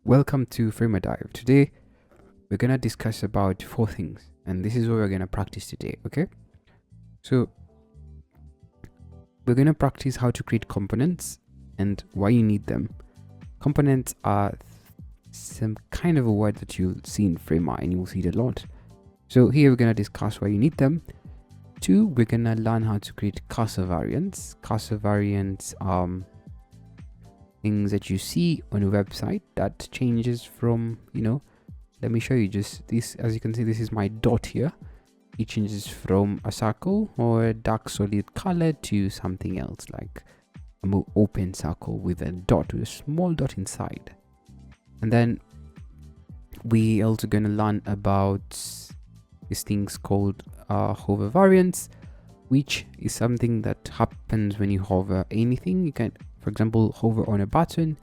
Welcome to Framer Dive. Today we're gonna discuss about 4 things, and this is what we're gonna practice today. Okay, so we're gonna practice how to create components and why you need them. Components are some kind of a word that you'll see in Framer, and you'll see it a lot. So here we're gonna discuss why you need them. 2, we're gonna learn how to create cursor variants. Cursor variants things that you see on a website that changes from, let me show you just this. As you can see, this is my dot here. It changes from a circle or a dark solid color to something else, like a more open circle with a dot, with a small dot inside. And then we also gonna learn about these things called hover variants, which is something that happens when you hover anything. You can, for example, hover on a button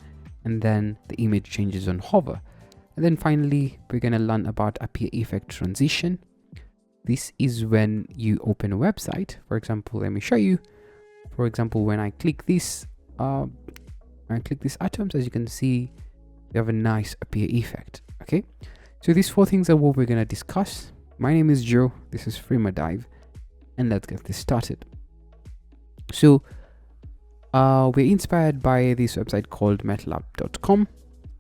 and then the image changes on hover. And then finally, we're going to learn about appear effect transition. This is when you open a website. For example, let me show you. For example, when I click this, atoms, as you can see, we have a nice appear effect. Okay, so these 4 things are what we're going to discuss. My name is Joe. This is Framer Dive, and let's get this started. So we're inspired by this website called metalab.com,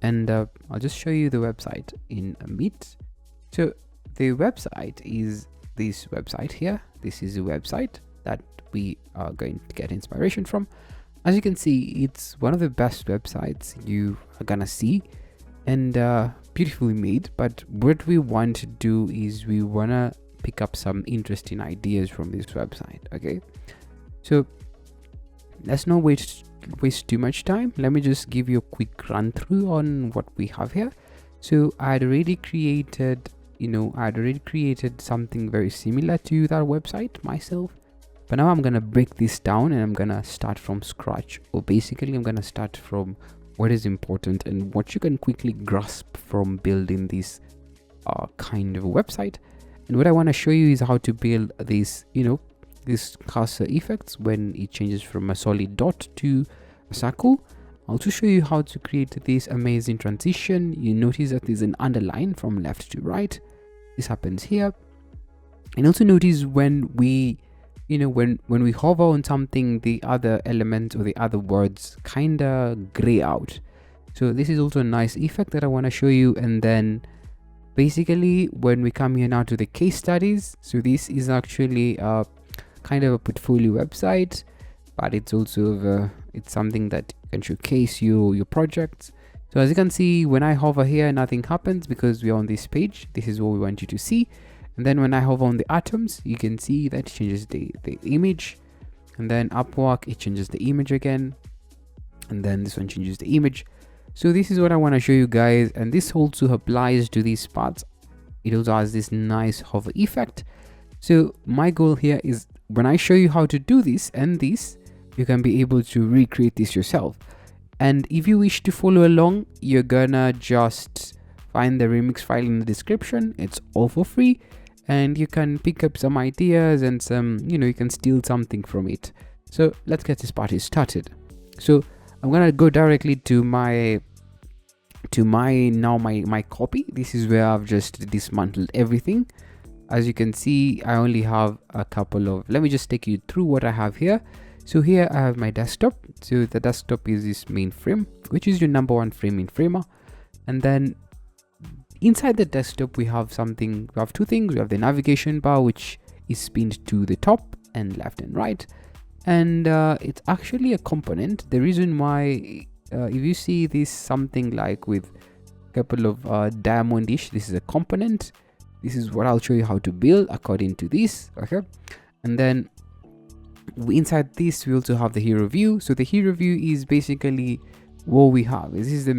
and I'll just show you the website in a bit. So the website is this website here. This is a website that we are going to get inspiration from. As you can see, it's one of the best websites you are gonna see, and beautifully made. But what we want to do is we wanna pick up some interesting ideas from this website. Okay, so let's not waste too much time. Let me just give you a quick run through on what we have here. So I had already created something very similar to that website myself, but now I'm gonna break this down and I'm gonna start from scratch, or basically I'm gonna start from what is important and what you can quickly grasp from building this kind of a website. And what I want to show you is how to build this, this cursor effects when it changes from a solid dot to a circle. I'll also show you how to create this amazing transition. You notice that there's an underline from left to right. This happens here. And also notice when we, when we hover on something, the other element or the other words kind of gray out. So this is also a nice effect that I want to show you. And then basically when we come here now to the case studies, so this is actually kind of a portfolio website, but it's also it's something that can showcase your projects. So as you can see, when I hover here, nothing happens because we are on this page. This is what we want you to see. And then when I hover on the atoms, you can see that it changes the image, and then upwork, it changes the image again, and then this one changes the image. So this is what I want to show you guys, and this also applies to these parts. It also has this nice hover effect. So my goal here is when I show you how to do this and this, you can be able to recreate this yourself. And if you wish to follow along, you're gonna just find the remix file in the description. It's all for free, and you can pick up some ideas and some, you can steal something from it. So let's get this party started. So I'm gonna go directly to my copy. This is where I've just dismantled everything. As you can see, I only have a couple of, let me just take you through what I have here. So here I have my desktop. So the desktop is this main frame, which is your number 1 frame in Framer. And then inside the desktop, we have 2 things. We have the navigation bar, which is pinned to the top and left and right. And it's actually a component. The reason why, if you see this something like with a couple of diamondish, this is a component. This is what I'll show you how to build according to this. Okay, and then inside this we also have the hero view. So the hero view is basically what we have. This is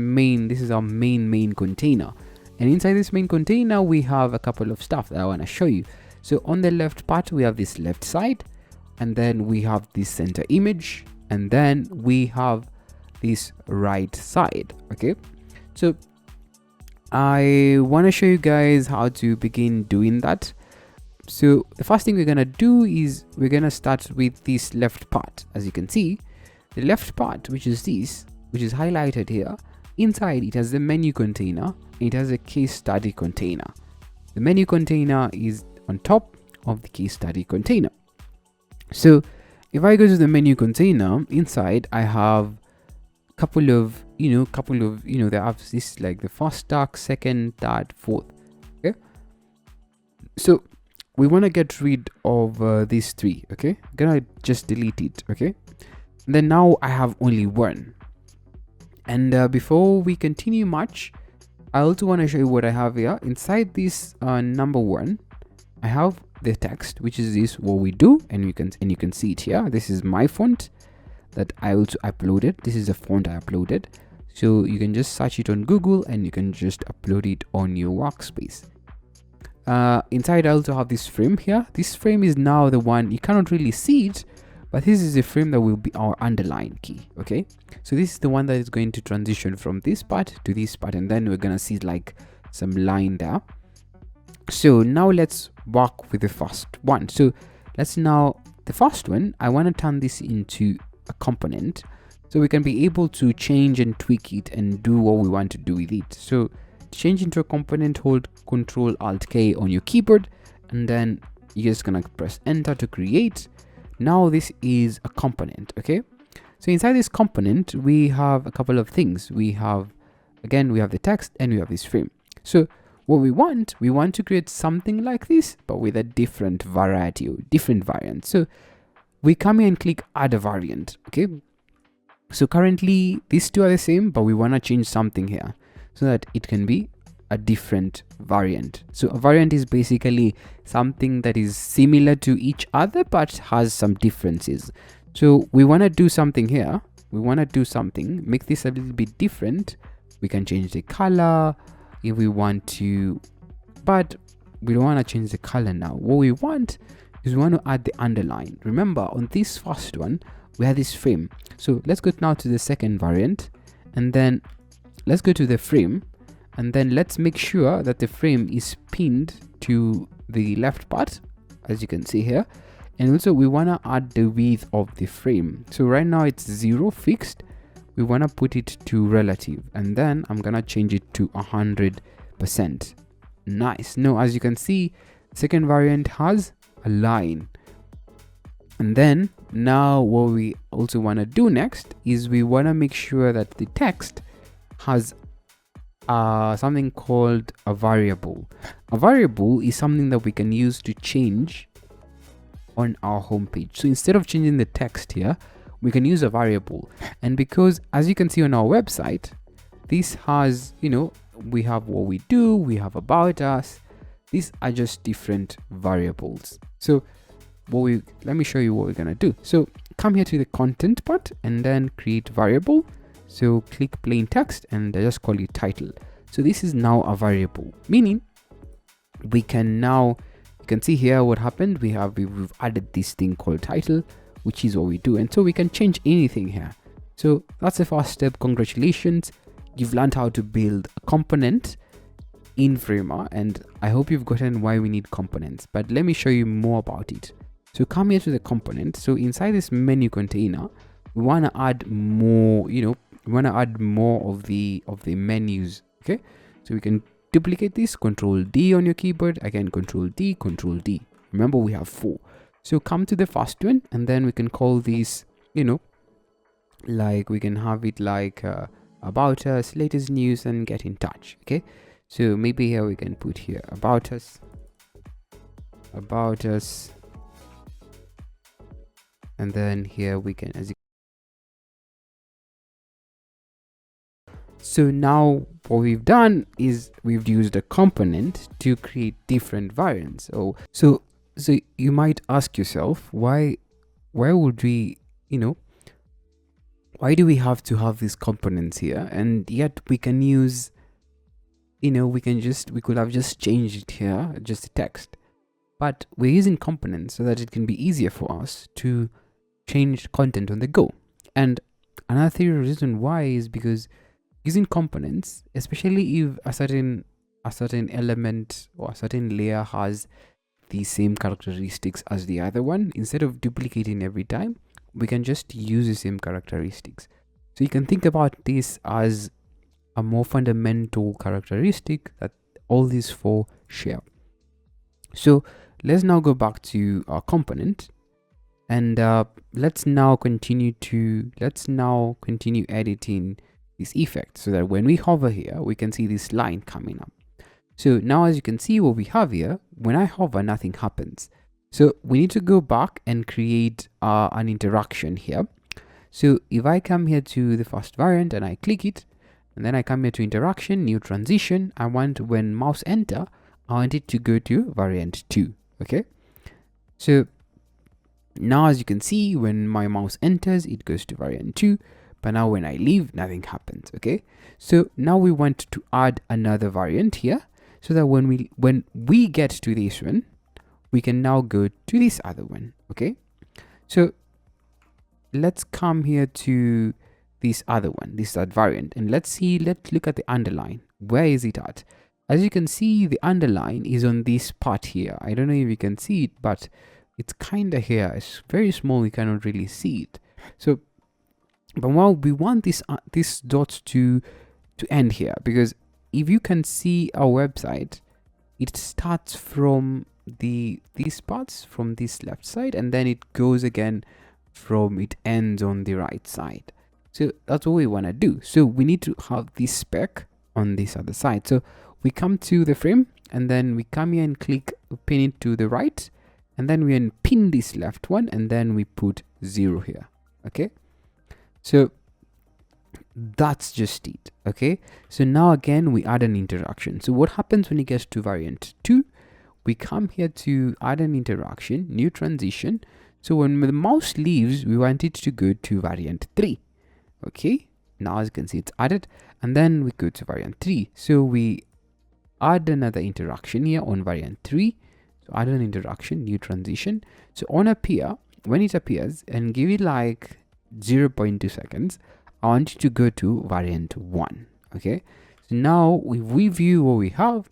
our main container, and inside this main container we have a couple of stuff that I want to show you. So on the left part we have this left side, and then we have this center image, and then we have this right side. Okay, so I want to show you guys how to begin doing that. So the first thing we're gonna do is we're gonna start with this left part. As you can see, the left part, which is highlighted here, inside it has the menu container, it has a case study container. The menu container is on top of the case study container. So if I go to the menu container, inside I have couple of they have this like the first tag, second, third, fourth. Okay, so we want to get rid of these three. Okay, I'm gonna just delete it. Okay, and then now I have only one. And before we continue much, I also want to show you what I have here. Inside this number one, I have the text, which is this what we do, and you can see it here. This is my font that I also uploaded. This is the font I uploaded, so you can just search it on Google and you can just upload it on your workspace. Inside I also have this frame here. This frame is now the one, you cannot really see it, but this is the frame that will be our underline key. Okay, so this is the one that is going to transition from this part to this part, and then we're gonna see like some line there. So now let's work with the first one. So the first one, I want to turn this into a component so we can be able to change and tweak it and do what we want to do with it. So to change into a component, hold Ctrl Alt K on your keyboard, and then you're just gonna press enter to create. Now this is a component. Okay, so inside this component we have a couple of things. We have the text and we have this frame. So what we want to create something like this, but with a different variety or different variant. So we come here and click add a variant. Okay, so currently these two are the same, but we want to change something here so that it can be a different variant. So a variant is basically something that is similar to each other but has some differences. So we want to do something here. We want to do something, make this a little bit different. We can change the color if we want to, but we don't want to change the color now. What we want is we want to add the underline. Remember, on this first one we had this frame. So let's go now to the second variant, and then let's go to the frame, and then let's make sure that the frame is pinned to the left part, as you can see here. And also we want to add the width of the frame. So right now it's 0 fixed. We want to put it to relative, and then I'm gonna change it to 100%. Nice. Now as you can see, second variant has a line. And then now what we also want to do next is we want to make sure that the text has something called a variable. A variable is something that we can use to change on our homepage. So instead of changing the text here, we can use a variable. And because as you can see on our website, this has, we have what we do, we have about us. These are just different variables. So let me show you what we're gonna do. So come here to the content part and then create variable. So click plain text and I just call it title. So this is now a variable, meaning we can now, you can see here what happened. We've added this thing called title, which is what we do, and so we can change anything here. So that's the first step. Congratulations, you've learned how to build a component in Framer, and I hope you've gotten why we need components, but let me show you more about it. So come here to the component. So inside this menu container, we want to add more, we want to add more of the menus. Okay, so we can duplicate this, Control D on your keyboard, again Control D, Control D. Remember we have 4. So come to the first one, and then we can call this, like we can have it like about us, latest news, and get in touch. Okay, so maybe here we can put here about us, and then here we can, so now what we've done is we've used a component to create different variants. So you might ask yourself, why would we, why do we have to have these components here? And yet we can use, we could have just changed it here, just the text. But we're using components so that it can be easier for us to change content on the go. And another reason why is because using components, especially if a certain element or a certain layer has the same characteristics as the other one, instead of duplicating every time, we can just use the same characteristics. So you can think about this as a more fundamental characteristic that all these four share. So let's now go back to our component, and let's now continue editing this effect so that when we hover here, we can see this line coming up. So now, as you can see, what we have here, when I hover, nothing happens. So we need to go back and create an interaction here. So if I come here to the first variant and I click it, and then I come here to interaction, new transition, I want when mouse enter, I want it to go to variant 2. Okay. So now, as you can see, when my mouse enters, it goes to variant 2. But now when I leave, nothing happens. Okay. So now we want to add another variant here, so that when we get to this one, we can now go to this other one. Okay. So let's come here to this other one, this third variant, and let's look at the underline. Where is it at? As you can see, the underline is on this part here. I don't know if you can see it, but it's kind of here. It's very small. You cannot really see it. So, but while we want this dot to end here, because if you can see our website, it starts from these parts from this left side, and then it goes again it ends on the right side. So that's what we want to do. So we need to have this spec on this other side. So we come to the frame, and then we come here and click pin it to the right, and then we pin this left one, and then we put 0 here. Okay. So that's just it. Okay. So now again, we add an interaction. So what happens when it gets to variant 2? We come here to add an interaction, new transition. So when the mouse leaves, we want it to go to variant 3. Okay. Now, as you can see, it's added, and then we go to variant 3. So we add another interaction here on variant 3. So add an interaction, new transition. So on appear, when it appears, and give it like 0.2 seconds, I want you to go to variant 1. Okay. So now if we view what we have,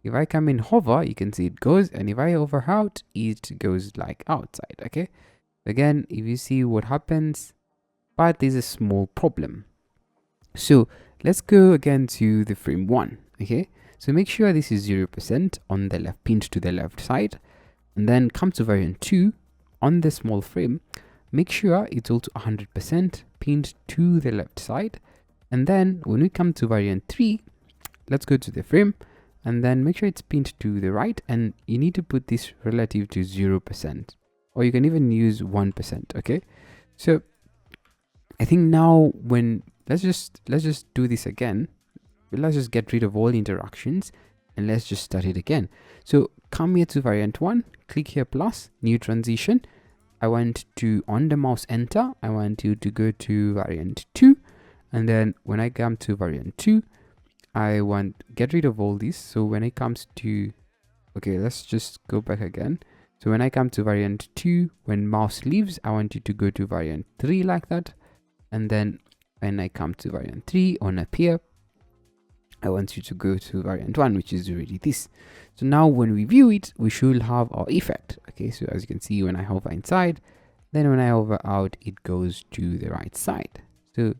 if I come in hover, you can see it goes, and if I hover out, it goes like outside. Okay. Again, if you see what happens, but there's a small problem. So let's go again to the frame 1. Okay. So make sure this is 0% on the left, pinned to the left side, and then come to variant 2 on the small frame. Make sure it's also 100% pinned to the left side. And then when we come to variant 3, let's go to the frame, and then make sure it's pinned to the right, and you need to put this relative to 0%, or you can even use 1%. Okay. So I think now let's just do this again. Let's just get rid of all interactions, and let's just start it again. So come here to variant 1, click here plus, new transition. I want to, on the mouse enter, I want you to go to variant 2. And then when I come to variant 2, I want get rid of all these. So when it comes to, okay, let's just go back again. So when I come to variant 2, when mouse leaves, I want you to go to variant 3 like that. And then when I come to variant 3 on appear, I want you to go to variant 1, which is already this. So now when we view it, we should have our effect. Okay, so as you can see, when I hover inside, then when I hover out, it goes to the right side. So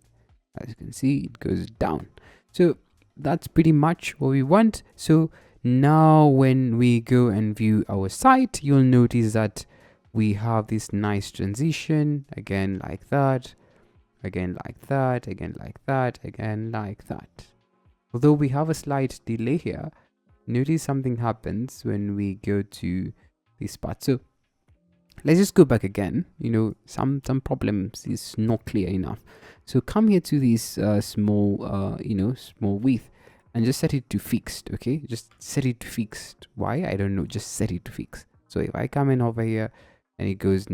as you can see, it goes down. So that's pretty much what we want. So now when we go and view our site, you'll notice that we have this nice transition, again like that, again like that, again like that, again like that. Although we have a slight delay here, notice something happens when we go to this part. So let's just go back again. You know, some problems is not clear enough. So come here to this small width, and just set it to fixed. Okay, just set it to fixed. Why? I don't know. Just set it to fixed. So if I come in over here, and it goes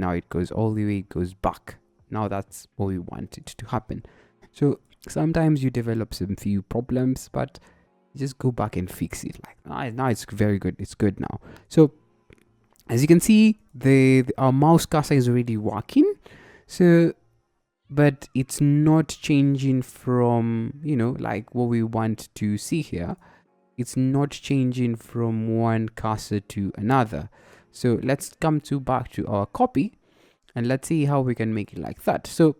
all the way, it goes back. Now that's what we want it to happen. So sometimes you develop some few problems, but just go back and fix it. Like now it's very good. It's good now. So as you can see, our mouse cursor is already working. So, but it's not changing from, like what we want to see here. It's not changing from one cursor to another. So let's come back to our copy, and let's see how we can make it like that. So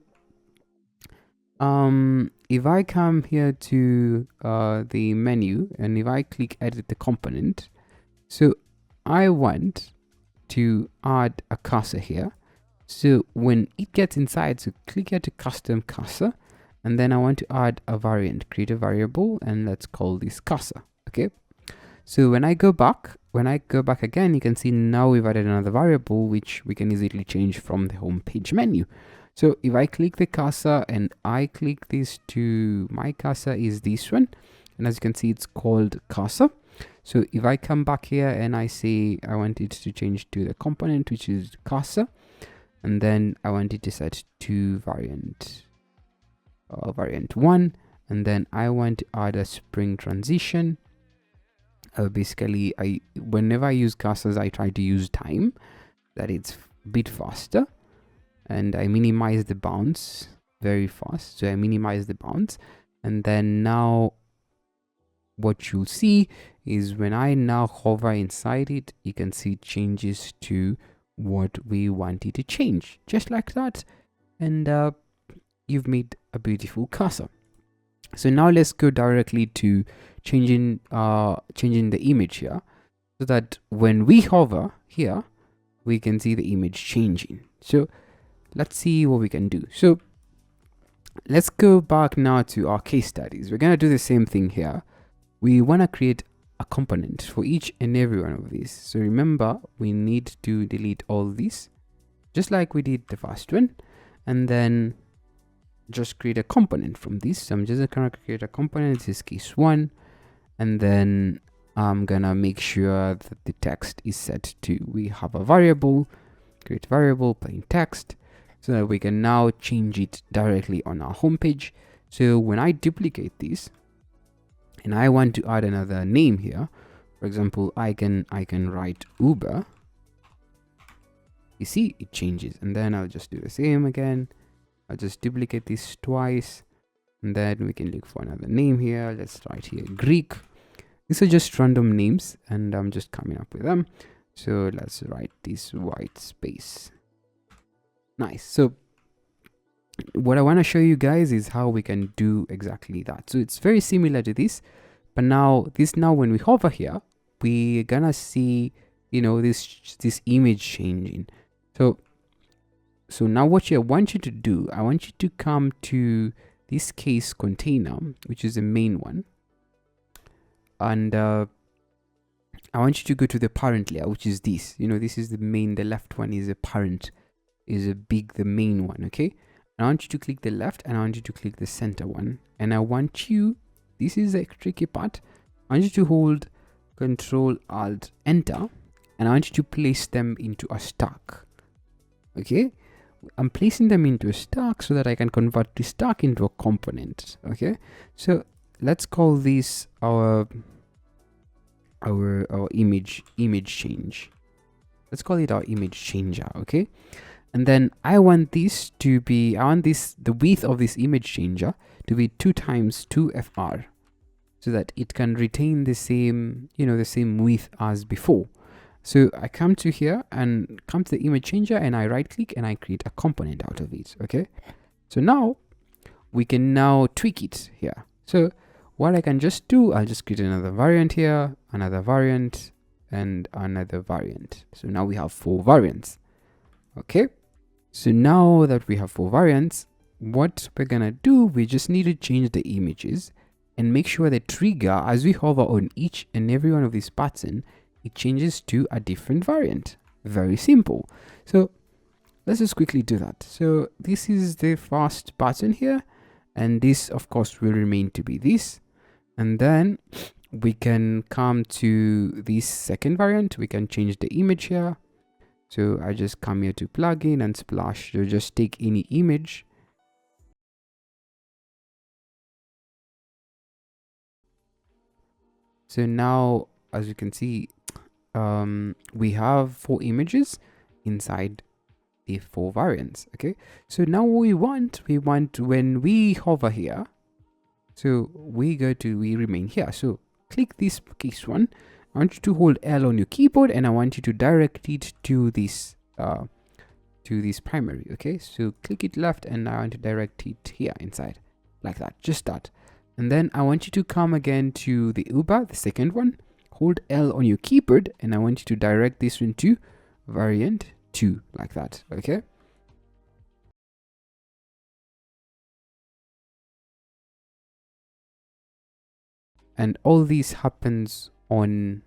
if I come here to the menu and if I click edit the component, so I want to add a cursor here. So when it gets inside, so click here to custom cursor, and then I want to add a variant, create a variable, and let's call this cursor. Okay. So when I go back again, you can see now we've added another variable, which we can easily change from the home page menu. So if I click the cursor and I click this to my cursor is this one, and as you can see, it's called cursor. So if I come back here and I say I want it to change to the component, which is cursor, and then I want it to set to variant 1, and then I want to add a spring transition. Basically, whenever I use cursors, I try to use time, that it's a bit faster, and I minimize the bounce very fast. So I minimize the bounce, and then now what you'll see is when I now hover inside it, you can see it changes to what we want it to change, just like that, and you've made a beautiful cursor. So now let's go directly to changing the image here, so that when we hover here, we can see the image changing. So let's see what we can do. So let's go back now to our case studies. We're going to do the same thing here. We want to create a component for each and every one of these. So remember, we need to delete all these, just like we did the first one, and then just create a component from this. So I'm just gonna create a component. This is case 1, and then I'm gonna make sure that the text is set to, we have a variable, create variable plain text, so that we can now change it directly on our homepage. So when I duplicate this and I want to add another name here, for example, I can write Uber. You see it changes, and then I'll just do the same again. I'll just duplicate this twice, and then we can look for another name here. Let's write here Greek. These are just random names, and I'm just coming up with them. So let's write this white space. Nice. So what I want to show you guys is how we can do exactly that. So it's very similar to this, but now when we hover here, we're gonna see, you know, this image changing. So now what I want you to do, I want you to come to this case container, which is the main one, and I want you to go to the parent layer, which is this. You know, this is the main. The left one is a parent, the main one. Okay, and I want you to click the left, and I want you to click the center one, and I want you. This is the tricky part. I want you to hold Control Alt Enter, and I want you to place them into a stack. Okay, I'm placing them into a stack so that I can convert the stack into a component. Okay, so let's call this our image change. Let's call it our image changer. Okay, and then I want this to be, the width of this image changer to be 2 times 2fr, so that it can retain the same, you know, the same width as before. So I come to here and come to the image changer, and I right click and I create a component out of it. Okay, so now we can now tweak it here. So what I can just do, I'll just create another variant here, another variant, and another variant. So now we have 4 variants. Okay, so now that we have 4 variants, what we're gonna do, we just need to change the images and make sure the trigger, as we hover on each and every one of these pattern, it changes to a different variant. Very simple. So let's just quickly do that. So this is the first pattern here, and this of course will remain to be this, and then we can come to this second variant. We can change the image here. So I just come here to plugin and splash. So just take any image. So now, as you can see, we have 4 images inside the 4 variants. Okay, so now what we want when we hover here, so we remain here. So click this case 1. I want you to hold L on your keyboard, and I want you to direct it to this primary. Okay, so click it left, and I want to direct it here inside like that, just that. And then I want you to come again to the Uber, the second one, hold L on your keyboard, and I want you to direct this one to variant 2, like that, okay? And all this happens on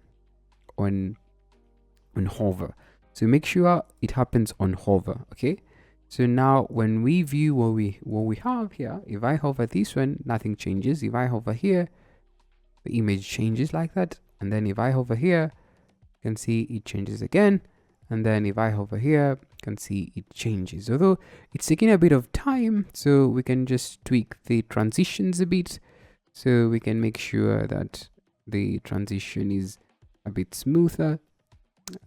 hover, so make sure it happens on hover, okay? So now when we view what we have here, if I hover this one, nothing changes. If I hover here, the image changes like that. And then if I hover here, you can see it changes again. And then if I hover here, you can see it changes. Although it's taking a bit of time, so we can just tweak the transitions a bit, so we can make sure that the transition is a bit smoother.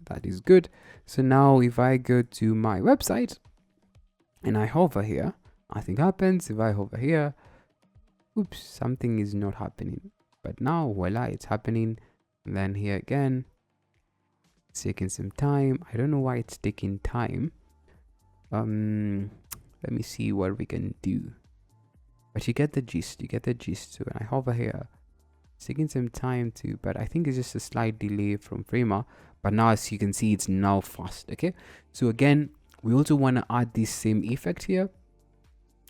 That is good. So now if I go to my website and I hover here, nothing happens. If I hover here, oops, something is not happening. But now, voila, it's happening. And then here again, it's taking some time. I don't know why it's taking time. Let me see what we can do. But you get the gist. You get the gist. So when I hover here, it's taking some time too. But I think it's just a slight delay from Framer. But now, as you can see, it's now fast. Okay. So again, we also want to add this same effect here.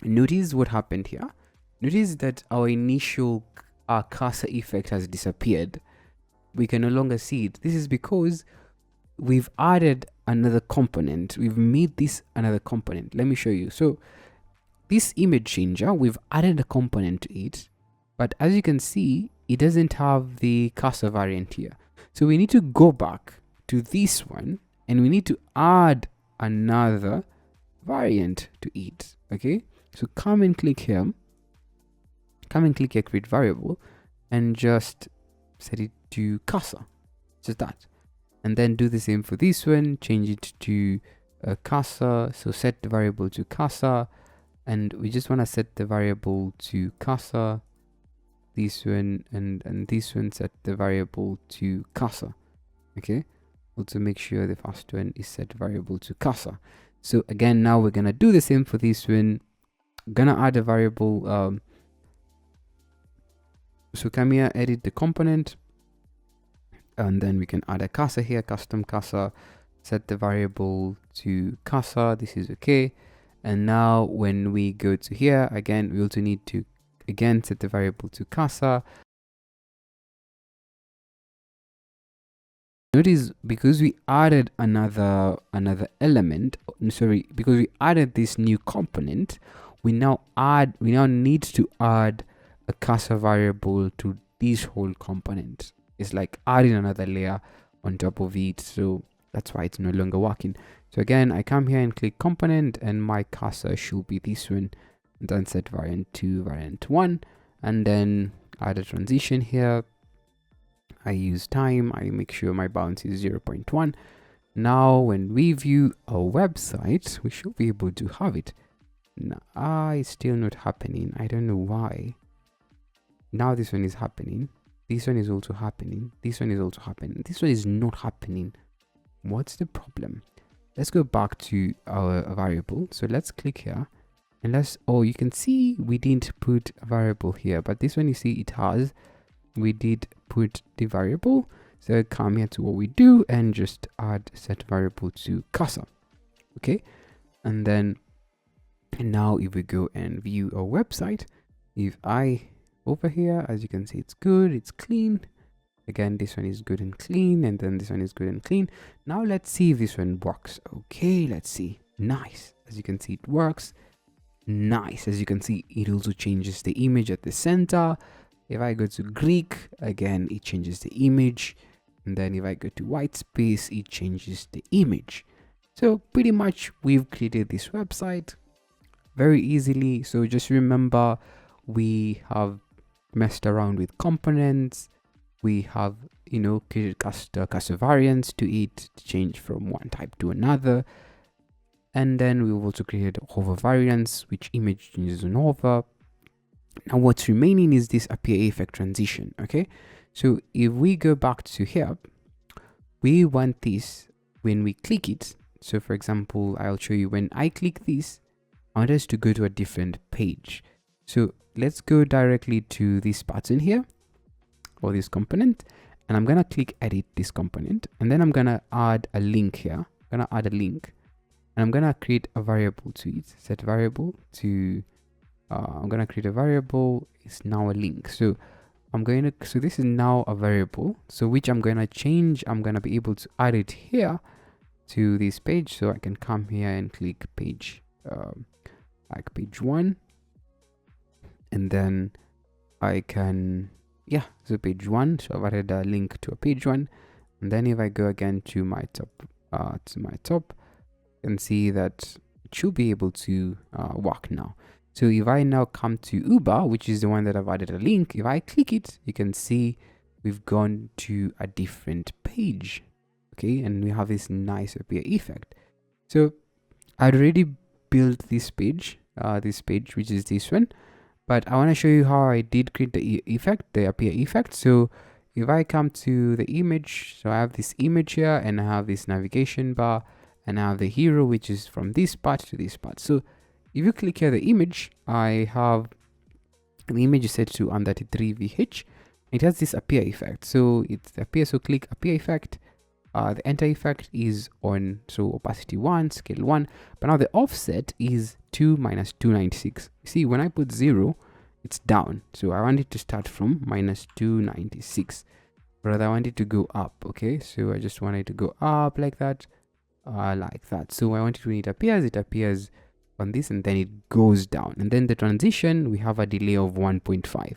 Notice what happened here. Notice that our initial cursor effect has disappeared. We can no longer see it. This is because we've added another component. We've made this another component. Let me show you. So this image changer, we've added a component to it, but as you can see, it doesn't have the cursor variant here. So we need to go back to this one and we need to add another variant to it. Okay, so come and click here, create variable, and just set it to cursor, just that. And then do the same for this one, change it to a cursor. So set the variable to cursor, and we just want to set the variable to cursor. This one and this one, set the variable to cursor. Okay, also make sure the first one is set variable to cursor. So again, now we're gonna do the same for this one. I'm gonna add a variable. So come here, edit the component, and then we can add a cursor here, custom cursor, set the variable to cursor. This is okay. And now when we go to here again, we also need to again set the variable to cursor. Notice, because we added another element, sorry, because we added this new component, we now need to add a cursor variable to this whole component. It's like adding another layer on top of it, so that's why it's no longer working. So again, I come here and click component, and my cursor should be this one, and then set variant 2, variant 1, and then add a transition here. I use time, I make sure my bounce is 0.1. Now when we view a website, we should be able to have it. Now it's still not happening. I don't know why. Now this one is happening. This one is also happening. This one is also happening. This one is not happening. What's the problem? Let's go back to our variable. So let's click here and you can see we didn't put a variable here, but this one, you see, it has. We did put the variable. So come here to what we do and just add set variable to cursor. Okay. And now if we go and view our website, if I over here, as you can see, it's good, it's clean. Again, this one is good and clean, and then this one is good and clean. Now let's see if this one works. Okay, let's see. Nice. As you can see, it works. Nice. As you can see, it also changes the image at the center. If I go to Greek, again, it changes the image. And then if I go to white space, it changes the image. So pretty much we've created this website very easily. So just remember, we have messed around with components. We have, created cursor variants to it to change from one type to another. And then we've also created hover variants, which image changes on hover. Now what's remaining is this appear effect transition. Okay, so if we go back to here, we want this when we click it. So for example, I'll show you when I click this, I want us to go to a different page. So let's go directly to this button here, or this component, and I'm gonna click edit this component, and then I'm gonna add a link here. I'm gonna add a link, and I'm gonna create a variable to it. Set variable to I'm gonna create a variable. It's now a link. So so this is now a variable, so which I'm gonna change. I'm gonna be able to add it here to this page. So I can come here and click page, like page 1, and then I can, yeah, so page 1. So I've added a link to a page 1, and then if I go again to my top, you can see that it should be able to work now. So if I now come to Uber, which is the one that I've added a link, if I click it, you can see we've gone to a different page. Okay, and we have this nice appear effect. So I'd already built this page, which is this one, but I want to show you how I did create the effect, the appear effect. So if I come to the image, so I have this image here, and I have this navigation bar, and I have the hero, which is from this part to this part. So if you click here the image, I have the image is set to under 33 VH. It has this appear effect. So it's appear, so click appear effect. The enter effect is on, so opacity 1, scale 1, but now the offset is 2 minus 296. You see, when I put 0, it's down. So I want it to start from minus 296. Rather, I want it to go up. Okay, so I just want it to go up like that, like that. So I want it when it appears on this, and then it goes down. And then the transition, we have a delay of 1.5.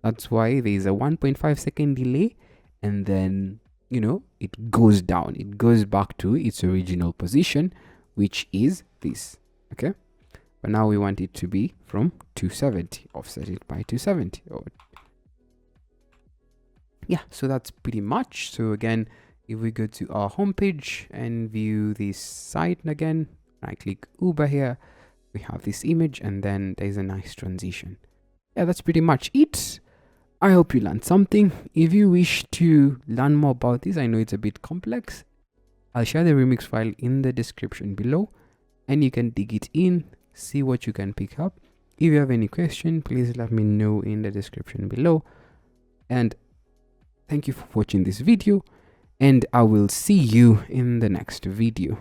That's why there is a 1.5 second delay, and then, you know, it goes down. It goes back to its original position, which is this. Okay, but now we want it to be from 270. Offset it by 270. Yeah, so that's pretty much. So again, if we go to our homepage and view this site again, I click Uber here, we have this image, and then there's a nice transition. Yeah, that's pretty much it. I hope you learned something. If you wish to learn more about this, I know it's a bit complex, I'll share the remix file in the description below, and you can dig it in, see what you can pick up. If you have any question, please let me know in the description below. And thank you for watching this video, and I will see you in the next video.